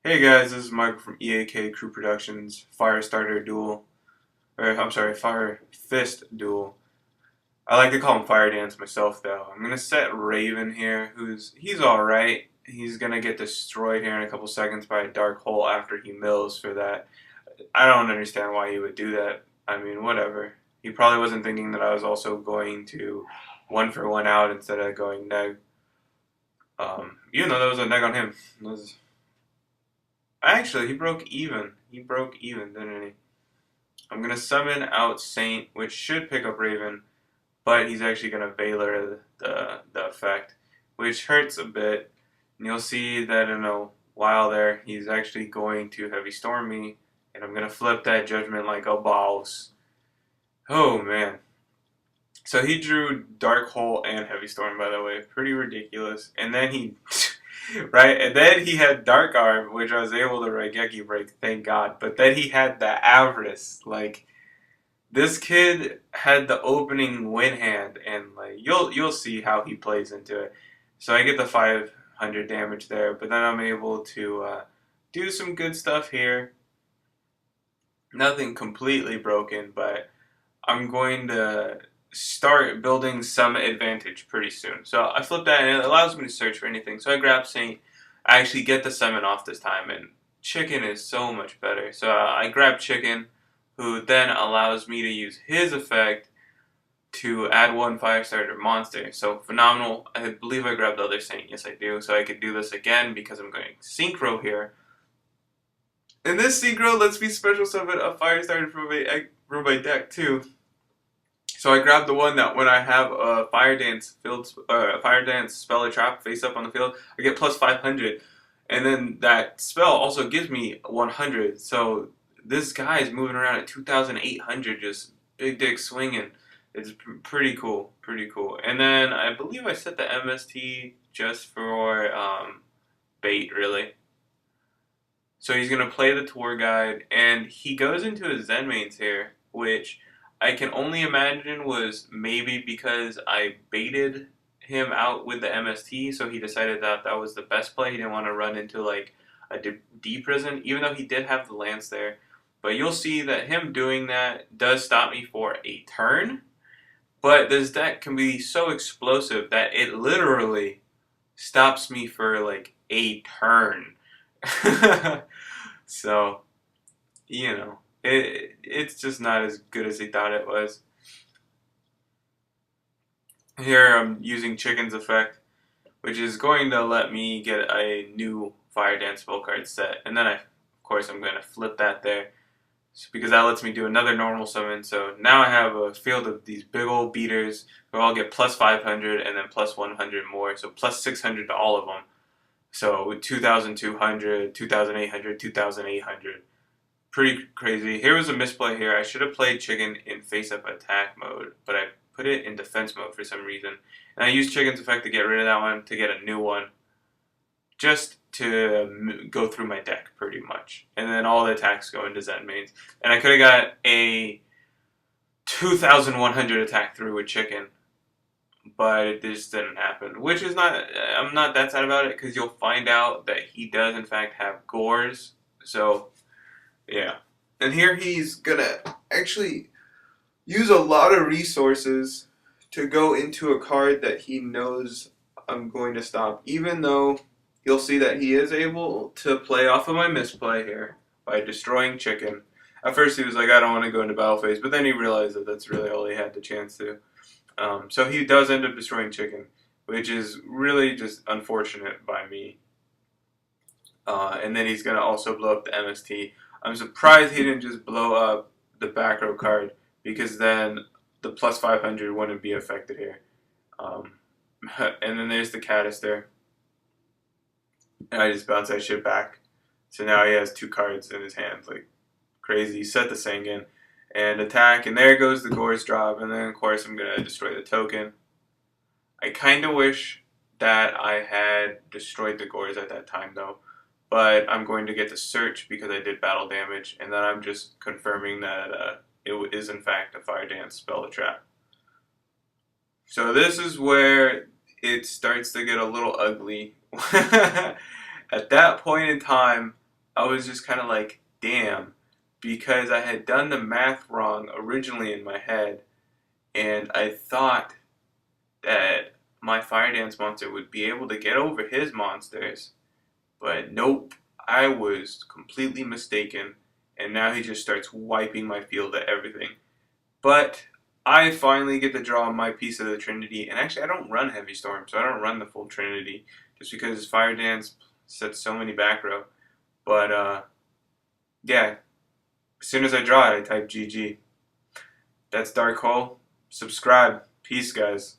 Hey guys, this is Michael from EAK Crew Productions, Firestarter Duel, or I'm sorry, Fire Fist Duel. I like to call him Firedance myself though. I'm gonna set Raven here, he's alright. He's gonna get destroyed here in a couple seconds by a dark hole after he mills for that. I don't understand why he would do that. I mean, whatever. He probably wasn't thinking that I was also going to one for one out instead of going neg. Even though that was a neg on him. Actually, he broke even. He broke even, didn't he? I'm gonna summon out Saint, which should pick up Raven, but he's actually gonna Veiler the effect, which hurts a bit. And you'll see that in a while there, he's actually going to Heavy Storm me, and I'm gonna flip that Judgment like a boss. Oh man. So he drew Dark Hole and Heavy Storm, by the way. Pretty ridiculous. And then he right? And then he had Dark Arm, which I was able to Raigeki break, thank God. But then he had the Avarice. Like, this kid had the opening win hand, and like you'll see how he plays into it. So I get the 500 damage there, but then I'm able to do some good stuff here. Nothing completely broken, but I'm going to start building some advantage pretty soon. So I flip that and it allows me to search for anything. So I grab Saint. I actually get the summon off this time, and Chicken is so much better. So I grab Chicken, who then allows me to use his effect to add one Firestarter monster. So phenomenal. I believe I grabbed the other Saint. Yes, I do. So I could do this again because I'm going Synchro here. And this Synchro lets me special summon a Firestarter from my deck too. So I grabbed the one that when I have a Fire Dance spell or trap face up on the field, I get plus 500, and then that spell also gives me 100. So this guy is moving around at 2,800, just big dick swinging. It's pretty cool, pretty cool. And then I believe I set the MST just for bait, really. So he's gonna play the tour guide, and he goes into his Zen mains here, which I can only imagine was maybe because I baited him out with the MST, so he decided that that was the best play. He didn't want to run into like a D prison, even though he did have the lance there. But you'll see that him doing that does stop me for a turn. But this deck can be so explosive that it literally stops me for like a turn. So, it's just not as good as he thought it was. Here I'm using Chicken's effect, which is going to let me get a new Fire Dance spell card set. And then, of course, I'm going to flip that there because that lets me do another normal summon. So now I have a field of these big old beaters who all get plus 500 and then plus 100 more. So plus 600 to all of them. So 2,200, 2,800, 2,800. Pretty crazy. Here was a misplay here. I should have played Chicken in face-up attack mode, but I put it in defense mode for some reason. And I used Chicken's effect to get rid of that one, to get a new one, just to go through my deck, pretty much. And then all the attacks go into Zen mains. And I could have got a 2,100 attack through with Chicken, but it just didn't happen. Which is not, I'm not that sad about it, because you'll find out that he does, in fact, have Gores. So, yeah. And here he's gonna actually use a lot of resources to go into a card that he knows I'm going to stop, even though you'll see that he is able to play off of my misplay here by destroying Chicken. At first he was like, I don't want to go into battle phase, but then he realized that that's really all he had the chance to. So he does end up destroying Chicken, which is really just unfortunate by me. And then he's going to also blow up the MST. I'm surprised he didn't just blow up the back row card, because then the plus 500 wouldn't be affected here. And then there's the Canister. And I just bounce that shit back. So now he has two cards in his hand. Like, crazy. Set the Sengen and attack. And there goes the Gores drop. And then, of course, I'm going to destroy the token. I kind of wish that I had destroyed the Gores at that time, though. But I'm going to get the search because I did battle damage. And then I'm just confirming that it is, in fact, a Fire Dance spell trap. So this is where it starts to get a little ugly. At that point in time, I was just kind of like, damn, because I had done the math wrong originally in my head, and I thought that my fire dance monster would be able to get over his monsters, but nope, I was completely mistaken, and now he just starts wiping my field of everything. But I finally get to draw my piece of the Trinity, and actually I don't run Heavy Storm, so I don't run the full Trinity, just because Fire Dance sets so many back row. But yeah, as soon as I draw it, I type GG. That's Dark Hole. Subscribe. Peace, guys.